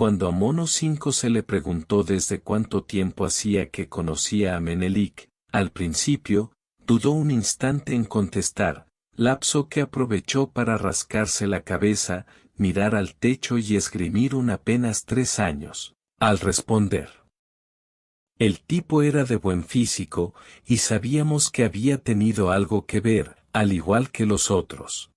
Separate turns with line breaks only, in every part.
Cuando a Mono 5 se le preguntó desde cuánto tiempo hacía que conocía a Menelik, al principio, dudó un instante en contestar, lapso que aprovechó para rascarse la cabeza, mirar al techo y esgrimir un apenas 3 años, al responder. El tipo era de buen físico, y sabíamos que había tenido algo que ver, al igual que los otros.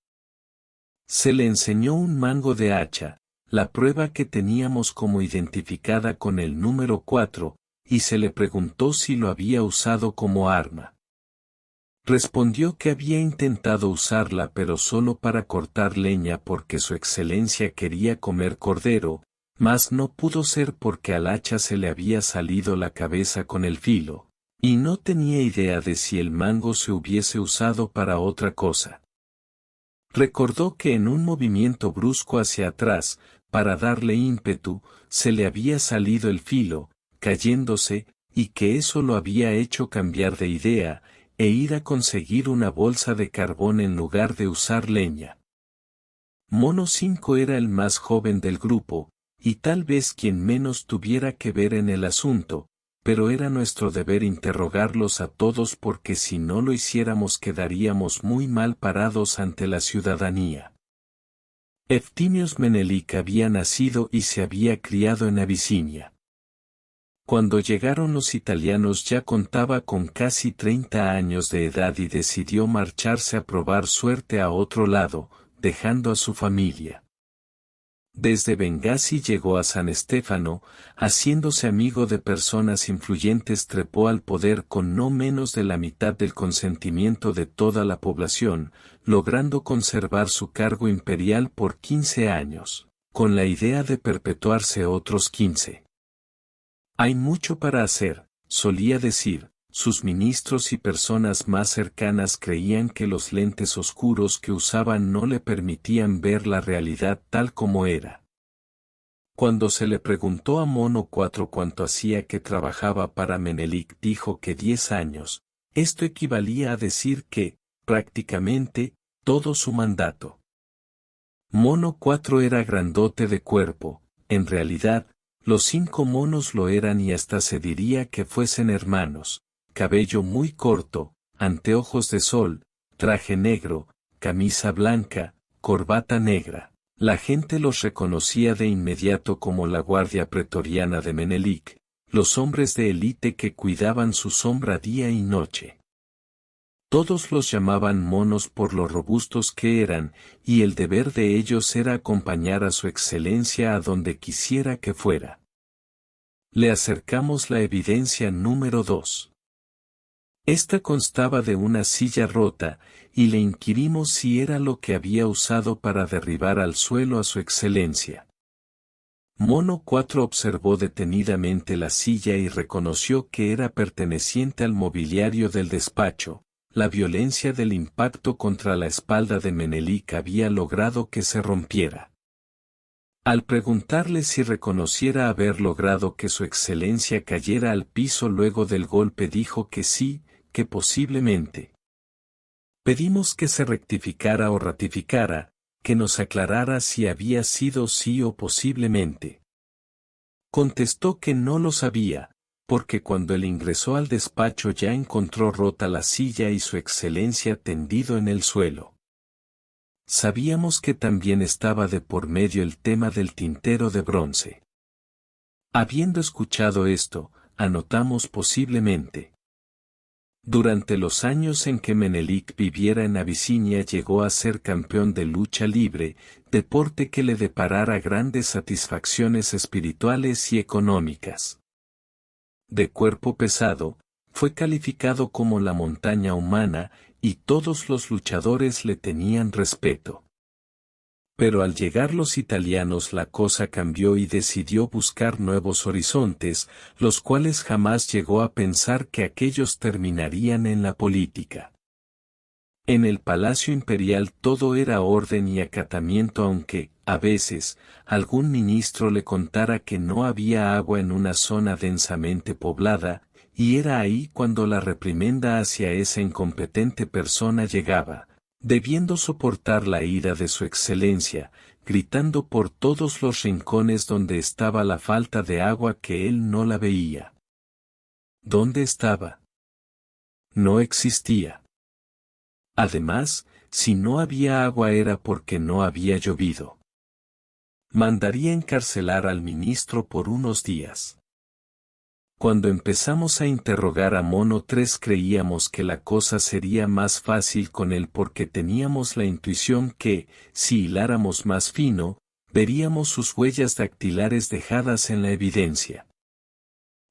Se le enseñó un mango de hacha, la prueba que teníamos como identificada con el número 4, y se le preguntó si lo había usado como arma. Respondió que había intentado usarla pero solo para cortar leña porque su excelencia quería comer cordero, mas no pudo ser porque al hacha se le había salido la cabeza con el filo, y no tenía idea de si el mango se hubiese usado para otra cosa. Recordó que en un movimiento brusco hacia atrás, para darle ímpetu, se le había salido el filo, cayéndose, y que eso lo había hecho cambiar de idea, e ir a conseguir una bolsa de carbón en lugar de usar leña. Mono 5 era el más joven del grupo, y tal vez quien menos tuviera que ver en el asunto, pero era nuestro deber interrogarlos a todos porque si no lo hiciéramos quedaríamos muy mal parados ante la ciudadanía. Eftimios Menelik había nacido y se había criado en Abisinia. Cuando llegaron los italianos ya contaba con casi 30 años de edad y decidió marcharse a probar suerte a otro lado, dejando a su familia. Desde Bengasi llegó a San Stefano, haciéndose amigo de personas influyentes, trepó al poder con no menos de la mitad del consentimiento de toda la población, logrando conservar su cargo imperial por 15 años, con la idea de perpetuarse otros 15. Hay mucho para hacer, solía decir. Sus ministros y personas más cercanas creían que los lentes oscuros que usaban no le permitían ver la realidad tal como era. Cuando se le preguntó a Mono 4 cuánto hacía que trabajaba para Menelik, dijo que 10 años. Esto equivalía a decir que, prácticamente, todo su mandato. Mono 4 era grandote de cuerpo, en realidad, los 5 monos lo eran y hasta se diría que fuesen hermanos. Cabello muy corto, anteojos de sol, traje negro, camisa blanca, corbata negra. La gente los reconocía de inmediato como la guardia pretoriana de Menelik, los hombres de élite que cuidaban su sombra día y noche. Todos los llamaban monos por lo robustos que eran, y el deber de ellos era acompañar a su excelencia a donde quisiera que fuera. Le acercamos la evidencia número 2. Esta constaba de una silla rota, y le inquirimos si era lo que había usado para derribar al suelo a su excelencia. Mono 4 observó detenidamente la silla y reconoció que era perteneciente al mobiliario del despacho. La violencia del impacto contra la espalda de Menelik había logrado que se rompiera. Al preguntarle si reconociera haber logrado que su excelencia cayera al piso luego del golpe, dijo que sí, que posiblemente. Pedimos que se rectificara o ratificara, que nos aclarara si había sido sí o posiblemente. Contestó que no lo sabía, porque cuando él ingresó al despacho ya encontró rota la silla y su excelencia tendido en el suelo. Sabíamos que también estaba de por medio el tema del tintero de bronce. Habiendo escuchado esto, anotamos posiblemente. Durante los años en que Menelik viviera en Abisinia llegó a ser campeón de lucha libre, deporte que le deparara grandes satisfacciones espirituales y económicas. De cuerpo pesado, fue calificado como la montaña humana, y todos los luchadores le tenían respeto. Pero al llegar los italianos la cosa cambió y decidió buscar nuevos horizontes, los cuales jamás llegó a pensar que aquellos terminarían en la política. En el Palacio Imperial todo era orden y acatamiento, aunque, a veces, algún ministro le contara que no había agua en una zona densamente poblada, y era ahí cuando la reprimenda hacia esa incompetente persona llegaba. Debiendo soportar la ira de su excelencia, gritando por todos los rincones donde estaba la falta de agua que él no la veía. ¿Dónde estaba? No existía. Además, si no había agua era porque no había llovido. Mandaría encarcelar al ministro por unos días. Cuando empezamos a interrogar a Mono 3 creíamos que la cosa sería más fácil con él porque teníamos la intuición que, si hiláramos más fino, veríamos sus huellas dactilares dejadas en la evidencia.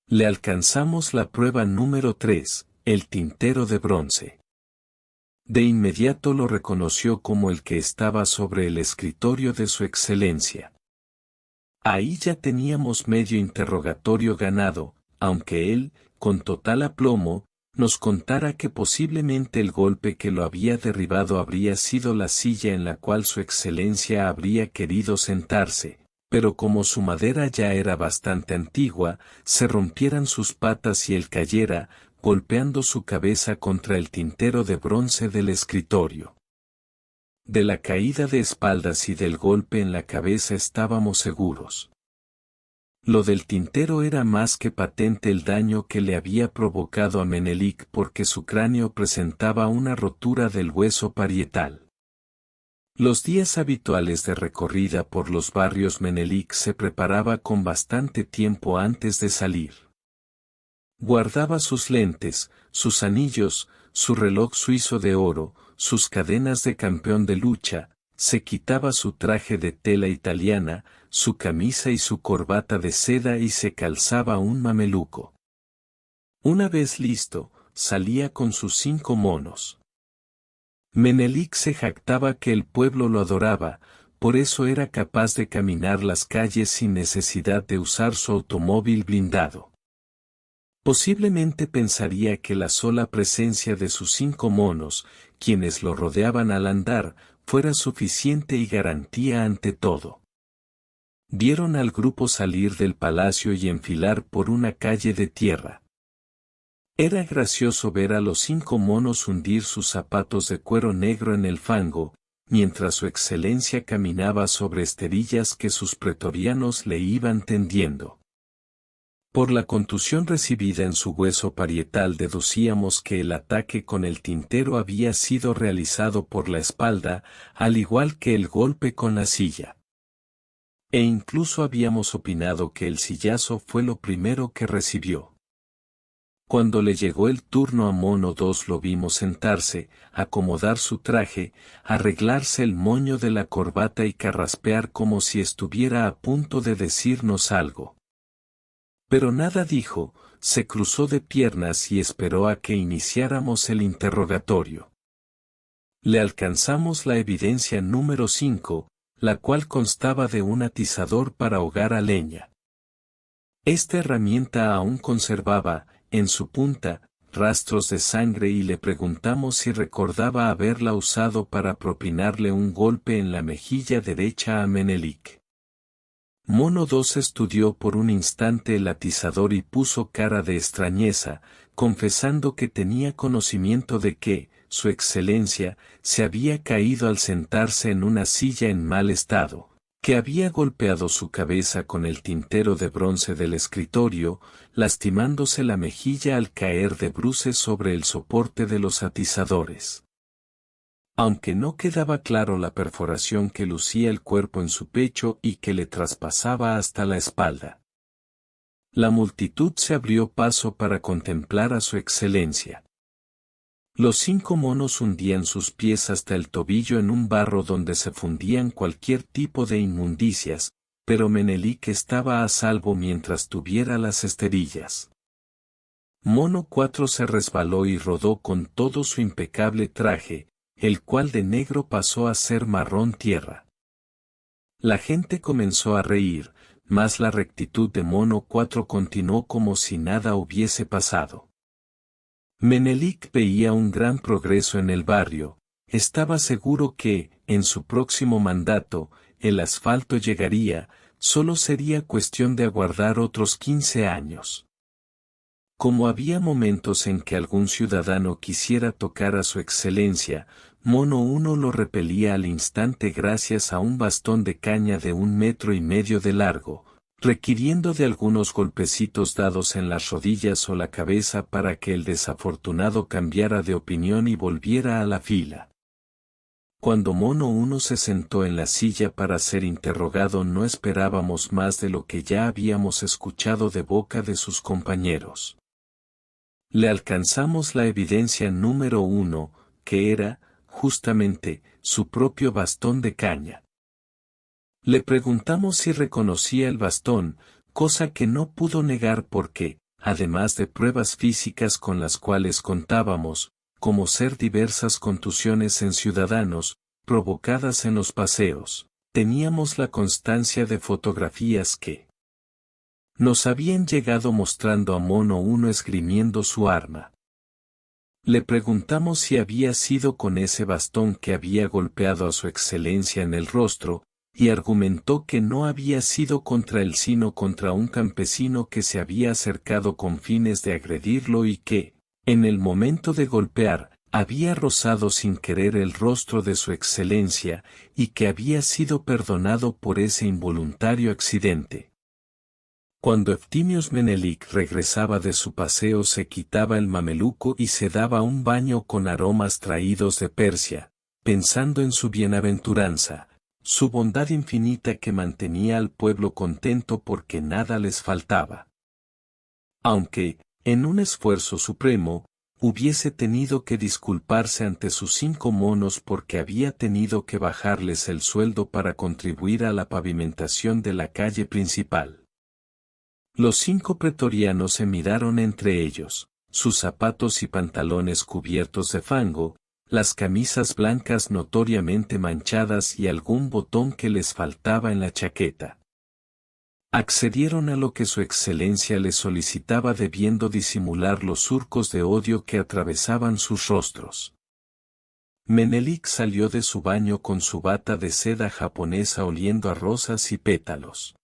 Le alcanzamos la prueba número 3, el tintero de bronce. De inmediato lo reconoció como el que estaba sobre el escritorio de su excelencia. Ahí ya teníamos medio interrogatorio ganado, aunque él, con total aplomo, nos contara que posiblemente el golpe que lo había derribado habría sido la silla en la cual su excelencia habría querido sentarse, pero como su madera ya era bastante antigua, se rompieran sus patas y él cayera, golpeando su cabeza contra el tintero de bronce del escritorio. De la caída de espaldas y del golpe en la cabeza estábamos seguros. Lo del tintero era más que patente el daño que le había provocado a Menelik porque su cráneo presentaba una rotura del hueso parietal. Los días habituales de recorrida por los barrios Menelik se preparaba con bastante tiempo antes de salir. Guardaba sus lentes, sus anillos, su reloj suizo de oro, sus cadenas de campeón de lucha, se quitaba su traje de tela italiana, su camisa y su corbata de seda y se calzaba un mameluco. Una vez listo, salía con sus 5 monos. Menelik se jactaba que el pueblo lo adoraba, por eso era capaz de caminar las calles sin necesidad de usar su automóvil blindado. Posiblemente pensaría que la sola presencia de sus 5 monos, quienes lo rodeaban al andar, fuera suficiente y garantía ante todo. Vieron al grupo salir del palacio y enfilar por una calle de tierra. Era gracioso ver a los 5 monos hundir sus zapatos de cuero negro en el fango, mientras su excelencia caminaba sobre esterillas que sus pretorianos le iban tendiendo. Por la contusión recibida en su hueso parietal deducíamos que el ataque con el tintero había sido realizado por la espalda, al igual que el golpe con la silla. E incluso habíamos opinado que el sillazo fue lo primero que recibió. Cuando le llegó el turno a Mono 2 lo vimos sentarse, acomodar su traje, arreglarse el moño de la corbata y carraspear como si estuviera a punto de decirnos algo. Pero nada dijo, se cruzó de piernas y esperó a que iniciáramos el interrogatorio. Le alcanzamos la evidencia número 5, la cual constaba de un atizador para ahogar a leña. Esta herramienta aún conservaba, en su punta, rastros de sangre y le preguntamos si recordaba haberla usado para propinarle un golpe en la mejilla derecha a Menelik. Mono 2 estudió por un instante el atizador y puso cara de extrañeza, confesando que tenía conocimiento de que, su excelencia, se había caído al sentarse en una silla en mal estado, que había golpeado su cabeza con el tintero de bronce del escritorio, lastimándose la mejilla al caer de bruces sobre el soporte de los atizadores. Aunque no quedaba claro la perforación que lucía el cuerpo en su pecho y que le traspasaba hasta la espalda. La multitud se abrió paso para contemplar a su excelencia. Los 5 monos hundían sus pies hasta el tobillo en un barro donde se fundían cualquier tipo de inmundicias, pero Menelik estaba a salvo mientras tuviera las esterillas. Mono 4 se resbaló y rodó con todo su impecable traje, el cual de negro pasó a ser marrón tierra. La gente comenzó a reír, mas la rectitud de Mono 4 continuó como si nada hubiese pasado. Menelik veía un gran progreso en el barrio, estaba seguro que, en su próximo mandato, el asfalto llegaría, solo sería cuestión de aguardar otros 15 años. Como había momentos en que algún ciudadano quisiera tocar a su excelencia, Mono 1 lo repelía al instante gracias a un bastón de caña de 1,5 metros de largo, requiriendo de algunos golpecitos dados en las rodillas o la cabeza para que el desafortunado cambiara de opinión y volviera a la fila. Cuando Mono 1 se sentó en la silla para ser interrogado, no esperábamos más de lo que ya habíamos escuchado de boca de sus compañeros. Le alcanzamos la evidencia número 1, que era, justamente, su propio bastón de caña. Le preguntamos si reconocía el bastón, cosa que no pudo negar porque, además de pruebas físicas con las cuales contábamos, como ser diversas contusiones en ciudadanos, provocadas en los paseos, teníamos la constancia de fotografías que nos habían llegado mostrando a Mono 1 esgrimiendo su arma. Le preguntamos si había sido con ese bastón que había golpeado a su excelencia en el rostro, y argumentó que no había sido contra él sino contra un campesino que se había acercado con fines de agredirlo y que, en el momento de golpear, había rozado sin querer el rostro de su excelencia, y que había sido perdonado por ese involuntario accidente. Cuando Eftimios Menelik regresaba de su paseo se quitaba el mameluco y se daba un baño con aromas traídos de Persia, pensando en su bienaventuranza, su bondad infinita que mantenía al pueblo contento porque nada les faltaba. Aunque, en un esfuerzo supremo, hubiese tenido que disculparse ante sus 5 monos porque había tenido que bajarles el sueldo para contribuir a la pavimentación de la calle principal. Los 5 pretorianos se miraron entre ellos, sus zapatos y pantalones cubiertos de fango, las camisas blancas notoriamente manchadas y algún botón que les faltaba en la chaqueta. Accedieron a lo que su excelencia les solicitaba debiendo disimular los surcos de odio que atravesaban sus rostros. Menelik salió de su baño con su bata de seda japonesa oliendo a rosas y pétalos.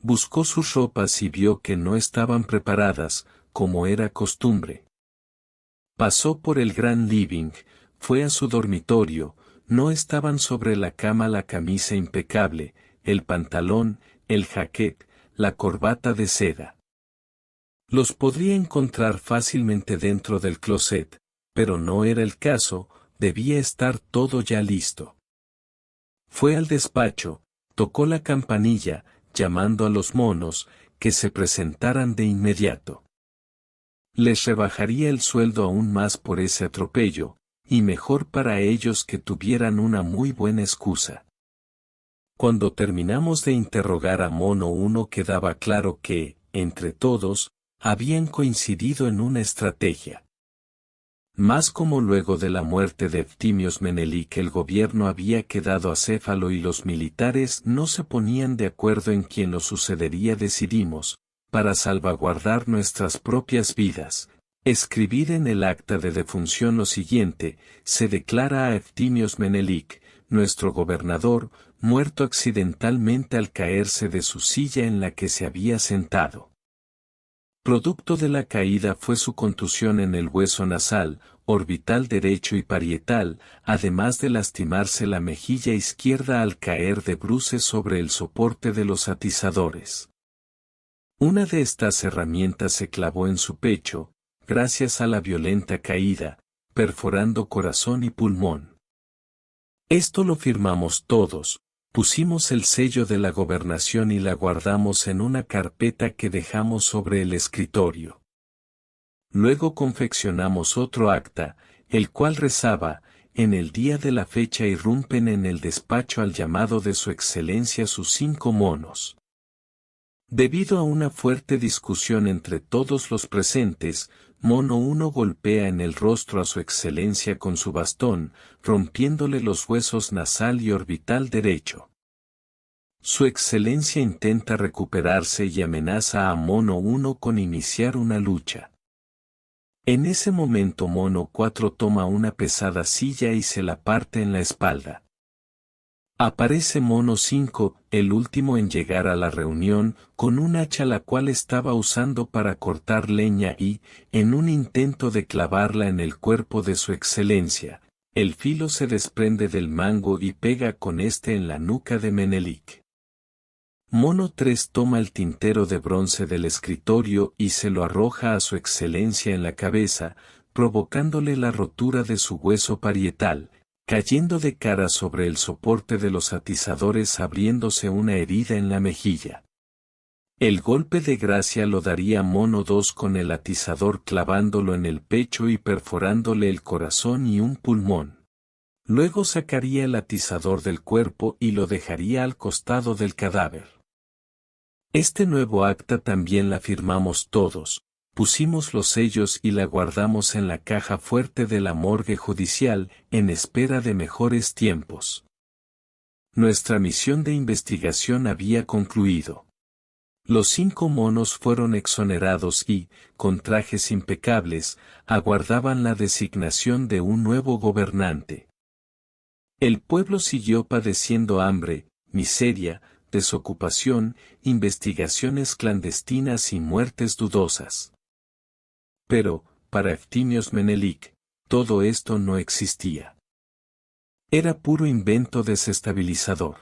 Buscó sus ropas y vio que no estaban preparadas, como era costumbre. Pasó por el gran living, fue a su dormitorio, no estaban sobre la cama la camisa impecable, el pantalón, el jaquet, la corbata de seda. Los podría encontrar fácilmente dentro del closet, pero no era el caso, debía estar todo ya listo. Fue al despacho, tocó la campanilla, llamando a los monos, que se presentaran de inmediato. Les rebajaría el sueldo aún más por ese atropello, y mejor para ellos que tuvieran una muy buena excusa. Cuando terminamos de interrogar a Mono 1 quedaba claro que, entre todos, habían coincidido en una estrategia. Más como luego de la muerte de Eftimios Menelik el gobierno había quedado acéfalo y los militares no se ponían de acuerdo en quién lo sucedería, decidimos, para salvaguardar nuestras propias vidas, escribir en el acta de defunción lo siguiente: se declara a Eftimios Menelik, nuestro gobernador, muerto accidentalmente al caerse de su silla en la que se había sentado. Producto de la caída fue su contusión en el hueso nasal, orbital derecho y parietal, además de lastimarse la mejilla izquierda al caer de bruces sobre el soporte de los atizadores. Una de estas herramientas se clavó en su pecho, gracias a la violenta caída, perforando corazón y pulmón. Esto lo firmamos todos. Pusimos el sello de la gobernación y la guardamos en una carpeta que dejamos sobre el escritorio. Luego confeccionamos otro acta, el cual rezaba: en el día de la fecha irrumpen en el despacho al llamado de su excelencia sus 5 monos. Debido a una fuerte discusión entre todos los presentes, Mono 1 golpea en el rostro a su excelencia con su bastón, rompiéndole los huesos nasal y orbital derecho. Su excelencia intenta recuperarse y amenaza a Mono 1 con iniciar una lucha. En ese momento Mono 4 toma una pesada silla y se la parte en la espalda. Aparece Mono 5, el último en llegar a la reunión, con un hacha la cual estaba usando para cortar leña y, en un intento de clavarla en el cuerpo de su excelencia, el filo se desprende del mango y pega con este en la nuca de Menelik. Mono 3 toma el tintero de bronce del escritorio y se lo arroja a su excelencia en la cabeza, provocándole la rotura de su hueso parietal, cayendo de cara sobre el soporte de los atizadores abriéndose una herida en la mejilla. El golpe de gracia lo daría Mono 2 con el atizador clavándolo en el pecho y perforándole el corazón y un pulmón. Luego sacaría el atizador del cuerpo y lo dejaría al costado del cadáver. Este nuevo acta también la firmamos todos, pusimos los sellos y la guardamos en la caja fuerte de la morgue judicial, en espera de mejores tiempos. Nuestra misión de investigación había concluido. Los 5 monos fueron exonerados y, con trajes impecables, aguardaban la designación de un nuevo gobernante. El pueblo siguió padeciendo hambre, miseria, desocupación, investigaciones clandestinas y muertes dudosas. Pero, para Eftimios Menelik, todo esto no existía. Era puro invento desestabilizador.